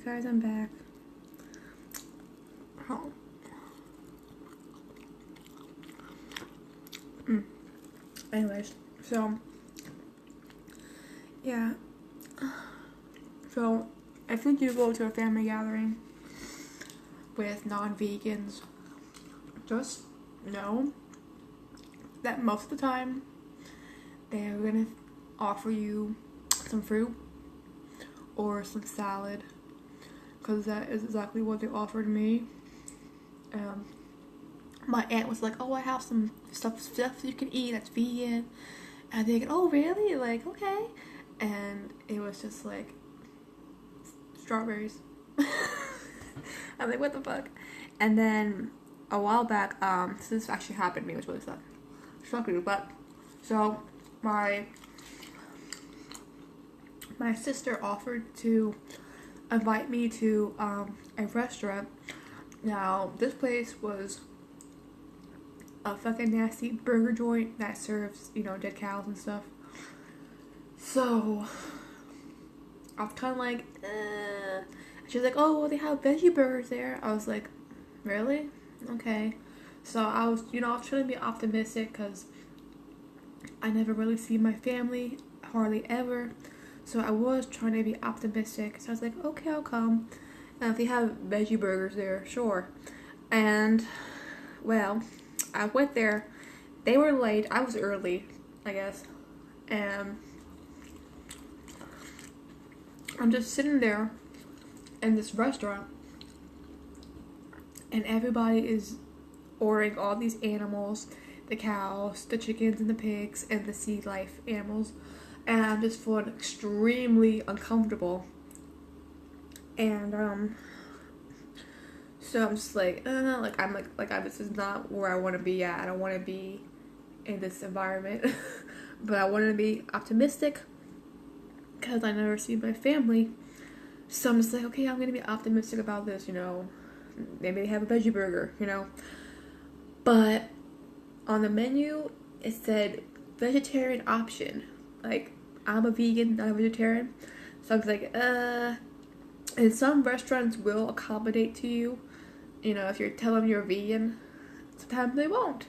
guys, I'm back. Oh. Anyways, so yeah. So if you do go to a family gathering with non-vegans, just know that most of the time they're gonna offer you some fruit or some salad, because that is exactly what they offered me. My aunt was like, "Oh, I have some stuff you can eat that's vegan," and I'm thinking, "Oh, really? Like, okay." And it was just like strawberries. I'm like, what the fuck? And then a while back, so this actually happened to me, which really shocking, but so my sister offered to invite me to a restaurant. Now, this place was a fucking nasty burger joint that serves, dead cows and stuff. So I was kind of like, She was like, "Oh, well, they have veggie burgers there." I was like, "Really? Okay." So I was trying to be optimistic because I never really see my family, hardly ever. So I was trying to be optimistic. So I was like, "Okay, I'll come. And if they have veggie burgers there, sure." And, well, I went there. They were late. I was early, I guess. And I'm just sitting there in this restaurant, and everybody is ordering all these animals, the cows, the chickens, and the pigs, and the sea life animals, and I'm just feeling extremely uncomfortable. And so I'm just like, this is not where I want to be at. I don't want to be in this environment, but I want to be optimistic because I never see my family. So I'm just like, okay, I'm gonna be optimistic about this, Maybe they have a veggie burger, But on the menu, it said vegetarian option. Like, I'm a vegan, not a vegetarian. So I was like, and some restaurants will accommodate to you, if you're telling you're vegan. Sometimes they won't.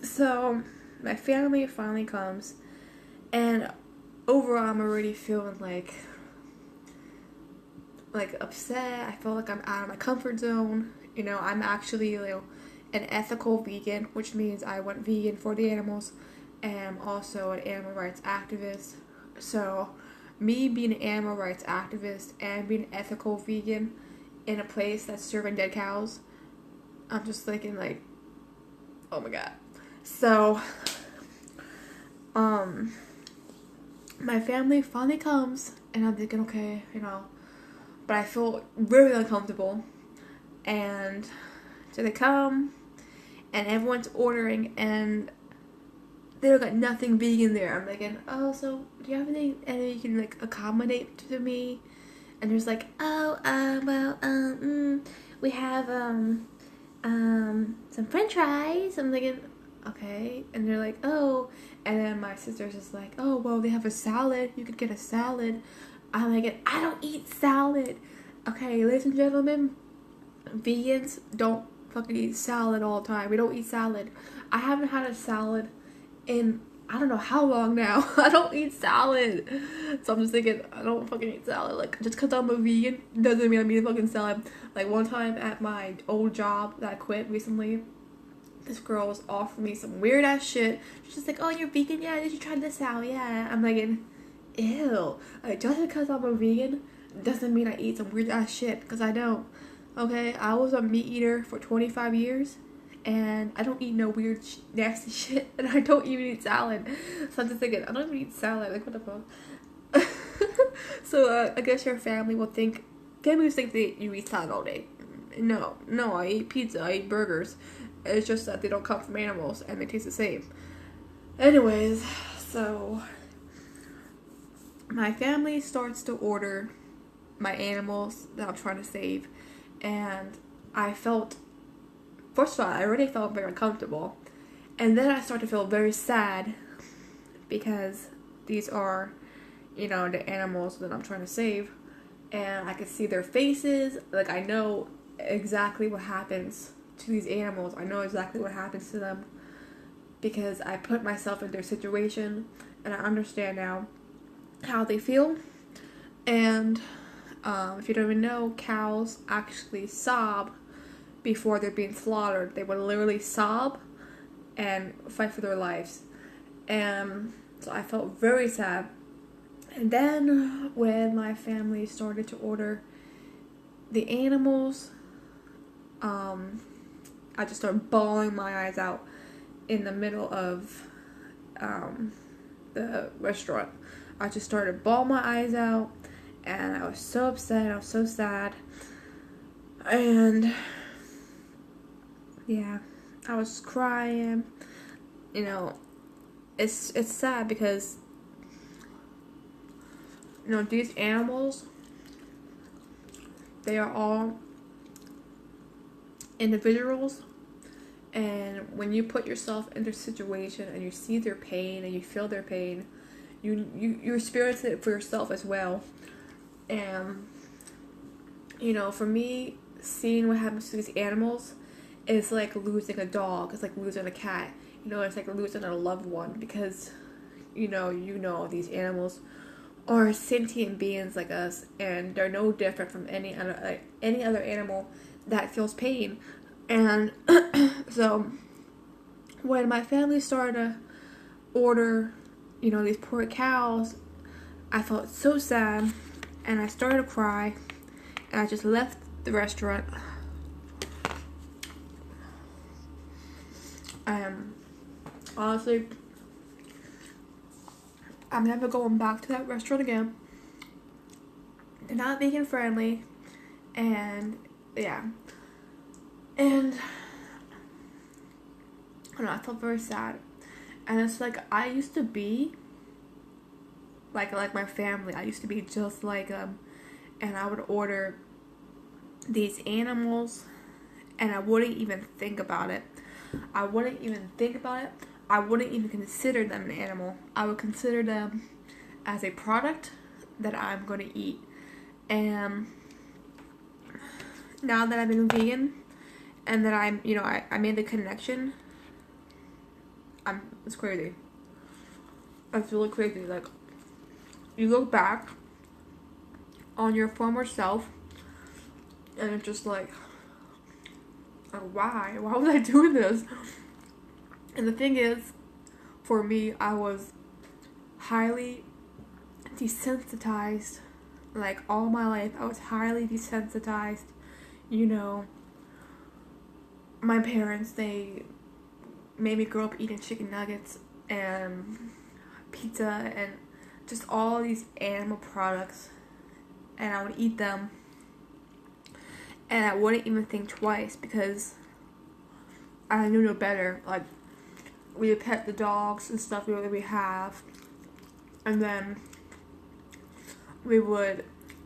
So my family finally comes, and overall I'm already feeling like upset. I feel like I'm out of my comfort zone. I'm actually an ethical vegan, which means I went vegan for the animals, and I'm also an animal rights activist. So me being an animal rights activist and being an ethical vegan in a place that's serving dead cows, I'm just thinking like, oh my god. So my family finally comes, and I'm thinking, okay, but I feel really uncomfortable. And so they come, and everyone's ordering, and they don't got nothing vegan there. I'm thinking, oh, so do you have anything you can accommodate to me? And there's like, oh, we have some French fries. I'm thinking, okay. And they're like, oh, and then my sister's just like, oh, well, they have a salad. You could get a salad. I'm like, I don't eat salad. Okay, ladies and gentlemen, vegans don't fucking eat salad all the time. We don't eat salad. I haven't had a salad in I don't know how long now. I don't eat salad. So I'm just thinking, I don't fucking eat salad. Like, just because I'm a vegan doesn't mean I'm eating fucking salad. Like, one time at my old job that I quit recently, this girl was offering me some weird ass shit. She's just like, oh, you're vegan? Yeah, did you try this out? Yeah. I'm like, ew. Like, just because I'm a vegan doesn't mean I eat some weird ass shit, because I don't. Okay, I was a meat eater for 25 years, and I don't eat no weird nasty shit, and I don't even eat salad. So I'm just thinking, I don't even eat salad. Like, what the fuck? So I guess your families think that you eat salad all day. No, I eat pizza, I eat burgers. It's just that they don't come from animals and they taste the same. Anyways, so my family starts to order my animals that I'm trying to save, and I felt, first of all, I already felt very uncomfortable, and then I started to feel very sad because these are, the animals that I'm trying to save, and I could see their faces. Like, I know exactly what happens to these animals. I know exactly what happens to them because I put myself in their situation, and I understand now how they feel. And if you don't even know, cows actually sob before they're being slaughtered. They would literally sob and fight for their lives. And so I felt very sad. And then when my family started to order the animals, I just started bawling my eyes out in the middle of the restaurant. I just started bawling my eyes out, and I was so upset. I was so sad. And yeah, I was crying. You know, it's sad because, you know, these animals, they are all individuals, and when you put yourself in their situation and you see their pain and you feel their pain, you experience it for yourself as well. And, you know, for me, seeing what happens to these animals is like losing a dog. It's like losing a cat. You know, it's like losing a loved one, because, you know, these animals are sentient beings like us, and they're no different from any other animal that feels pain. And so when my family started to order, you know, these poor cows, I felt so sad, and I started to cry, and I just left the restaurant. Honestly, I'm never going back to that restaurant again. They're not vegan friendly, and yeah. And I don't know, I felt very sad. And it's like, I used to be like my family. I used to be just like them, and I would order these animals, and I wouldn't even think about it. I wouldn't even consider them an animal. I would consider them as a product that I'm going to eat. And now that I've been vegan, and that I'm, you know, I made the connection, it's crazy. It's really crazy. Like, you look back on your former self, and it's just like, why was I doing this? And the thing is, for me, I was highly desensitized. Like, all my life, I was highly desensitized. You know, my parents, they made me grow up eating chicken nuggets and pizza and just all these animal products, and I would eat them, and I wouldn't even think twice because I knew no better. Like, we would pet the dogs and stuff that we have, and then we would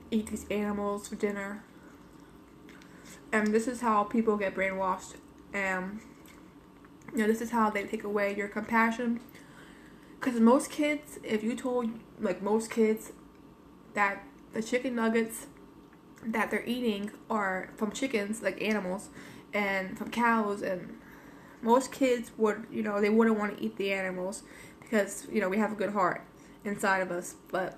eat these animals for dinner. And this is how people get brainwashed, and, you know, this is how they take away your compassion. Because most kids, if you told, like, most kids that the chicken nuggets that they're eating are from chickens, like animals, and from cows, and most kids would, you know, they wouldn't want to eat the animals because, you know, we have a good heart inside of us. But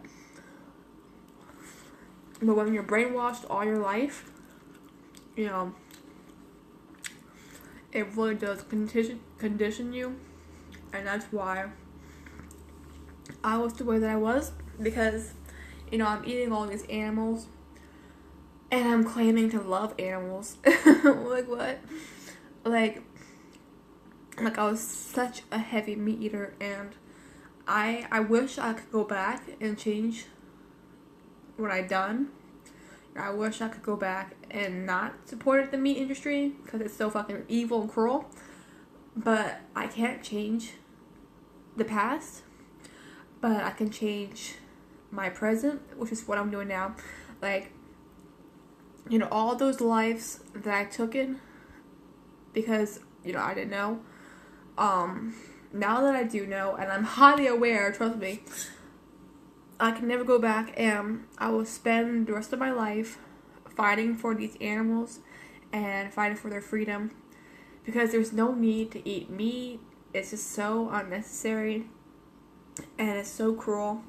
when you're brainwashed all your life, you know, it really does condition you. And that's why I was the way that I was, because, you know, I'm eating all these animals and I'm claiming to love animals. Like, what? Like I was such a heavy meat eater, and I wish I could go back and change what I done. I wish I could go back and not support the meat industry because it's so fucking evil and cruel. But I can't change the past, but I can change my present, which is what I'm doing now. Like, you know, all those lives that I took in because, you know, I didn't know. Now that I do know, and I'm highly aware, trust me, I can never go back, and I will spend the rest of my life fighting for these animals and fighting for their freedom, because there's no need to eat meat. It's just so unnecessary, and it's so cruel.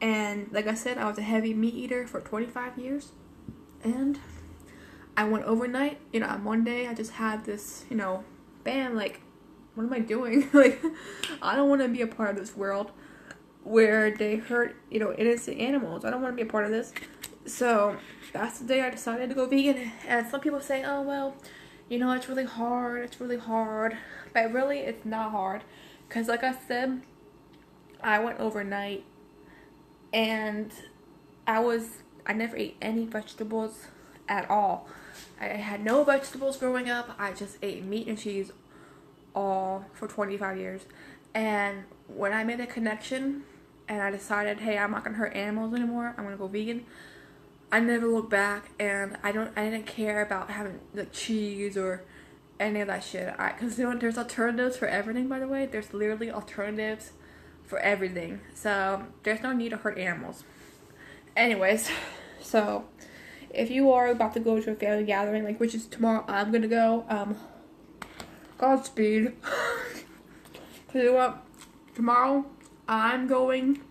And like I said, I was a heavy meat eater for 25 years, and I went overnight. One day I just had this, bam, like, what am I doing? Like, I don't want to be a part of this world where they hurt, innocent animals. I don't want to be a part of this. So that's the day I decided to go vegan. And some people say, oh, well, it's really hard. It's really hard. But really, it's not hard. Because like I said, I went overnight, and I never ate any vegetables at all. I had no vegetables growing up. I just ate meat and cheese all for 25 years. And when I made a connection and I decided, hey, I'm not gonna hurt animals anymore, I'm gonna go vegan, I never looked back. And I didn't care about having like cheese or any of that shit. Because there's alternatives for everything, by the way. There's literally alternatives for everything. So there's no need to hurt animals. Anyways, so if you are about to go to a family gathering, like, which is tomorrow, I'm gonna go. Godspeed. Cause you know what? Tomorrow I'm going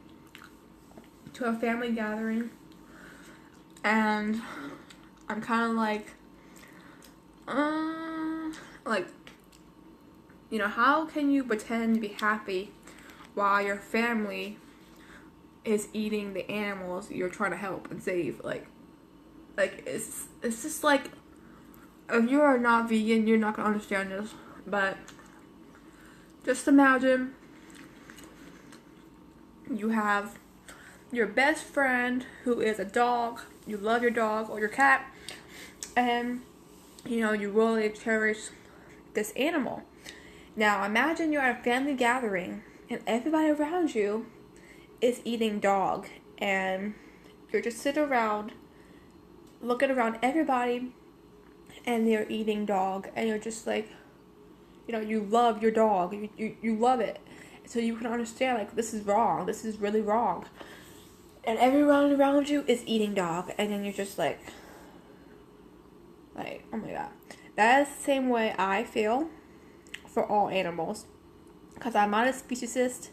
to a family gathering, and I'm kind of like, how can you pretend to be happy while your family is eating the animals you're trying to help and save? Like it's just like, if you are not vegan, you're not gonna understand this. But just imagine you have your best friend who is a dog. You love your dog or your cat, and you really cherish this animal. Now imagine you're at a family gathering and everybody around you is eating dog, and you're just sitting around looking around everybody and they're eating dog, and you're just like, you love your dog, you love it, so you can understand, like, this is wrong, this is really wrong, and everyone around you is eating dog, and then you're just like, oh my god. That is the same way I feel for all animals, because I'm not a speciesist,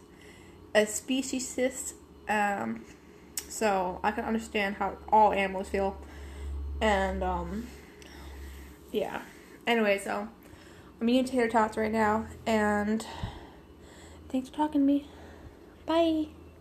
so I can understand how all animals feel. And yeah. Anyway, so I'm eating tater tots right now, and thanks for talking to me. Bye.